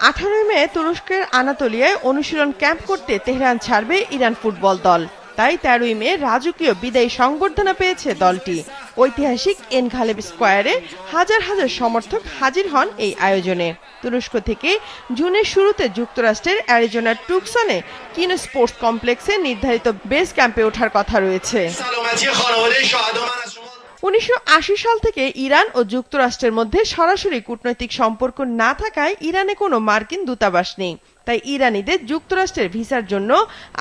18 মে তুরস্কের আনাতোলিয়ায় অনুশীলন ক্যাম্প করতে তেহরান ছাড়বে ইরান ফুটবল দল। তাই 13 মে রাজকীয় বিদায়ী সংবর্ধনা পেয়েছে দলটি। ঐতিহাসিক এনঘালেব স্কয়ারে হাজার হাজার সমর্থক হাজির হন এই আয়োজনে। তুরস্ক থেকে জুনের শুরুতে যুক্তরাষ্ট্রের অ্যারিজোনার টুকসনে কিনো স্পোর্টস কমপ্লেক্সে নির্ধারিত বেস ক্যাম্পে ওঠার কথা রয়েছে। 1980 সাল থেকে ইরান ও যুক্তরাষ্ট্রের মধ্যে সরাসরি কূটনৈতিক সম্পর্ক না থাকায় ইরানে কোনো মার্কিন দূতাবাস নেই। তাই ইরানিদের যুক্তরাষ্ট্রের ভিসার জন্য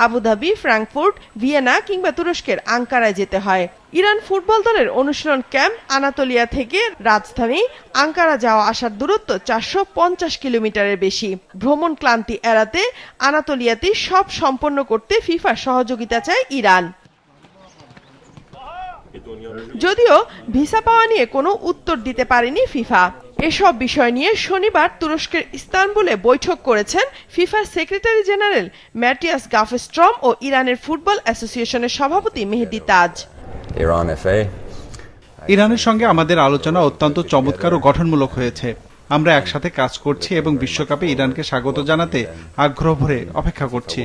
আবুধাবি, ফ্রাঙ্কফুর্ট, ভিয়েনা কিংবা তুরস্কের আঙ্কারায় যেতে হয়। ইরান ফুটবল দলের অনুশীলন ক্যাম্প আনাতোলিয়া থেকে রাজধানী আঙ্কারা যাওয়া আসার দূরত্ব 450 কিলোমিটারের বেশি। ভ্রমণ ক্লান্তি এড়াতে আনাতোলিয়াতেই সব সম্পন্ন করতে ফিফার সহযোগিতা চায় ইরান। যদিও ভিসা পাওয়া নিয়ে কোনো উত্তর দিতে পারেনি ফিফা। এসব বিষয় নিয়ে শনিবার তুরস্কের ইস্তানবুলে বৈঠক করেছেন ফিফার সেক্রেটারি জেনারেল ম্যাটিয়াস গাফস্ট্রম ও ইরানের ফুটবল অ্যাসোসিয়েশনের সভাপতি মেহেদি তাজ। ইরানের সঙ্গে আমাদের আলোচনা অত্যন্ত চমৎকার ও গঠনমূলক হয়েছে। আমরা একসাথে কাজ করছি এবং বিশ্বকাপে ইরানকে স্বাগত জানাতে আগ্রহ ভরে অপেক্ষা করছি।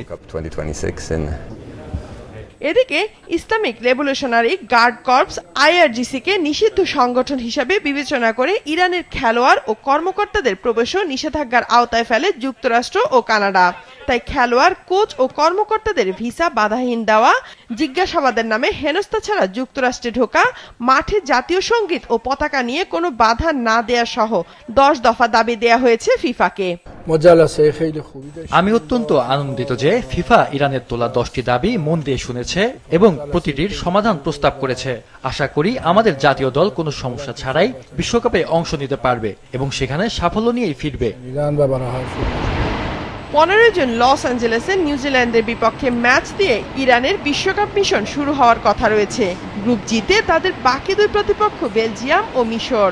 এদিকে ইসলামিক রেভলিউশনারি গার্ড কর্পস IRGC-কে নিষিদ্ধ সংগঠন হিসেবে বিবেচনা করে ইরানের খেলোয়াড় ও কর্মকর্তাদের প্রবেশও নিষেধাজ্ঞার আওতায় ফেলে যুক্তরাষ্ট্র ও কানাডা। তাই খেলোয়াড়, কোচ ও কর্মকর্তাদের ভিসা বাধাহীন দেওয়া, জিজ্ঞাসাবাদের নামে হেনস্থা ছাড়া যুক্তরাষ্ট্রে ঢোকা, মাঠে জাতীয় সঙ্গীত ও পতাকা নিয়ে কোনো বাধা না দেয়া সহ 10 দফা দাবি দেয়া হয়েছে ফিফাকে। আমি অত্যন্ত আনন্দিত যে ফিফা ইরানের তোলা 10টি দাবি মন দিয়ে শুনেছে এবং প্রতিটির সমাধান প্রস্তাব করেছে। আশা করি আমাদের জাতীয় দল কোনো সমস্যা ছাড়াই বিশ্বকাপে অংশ নিতে পারবে এবং সেখানে সাফল্য নিয়েই ফিরবে। 15 জুন লস অ্যাঞ্জেলেসে নিউজিল্যান্ডের বিপক্ষে ম্যাচ দিয়ে ইরানের বিশ্বকাপ মিশন শুরু হওয়ার কথা রয়েছে। গ্রুপ জিতে তাদের বাকি দুই প্রতিপক্ষ বেলজিয়াম ও মিশর।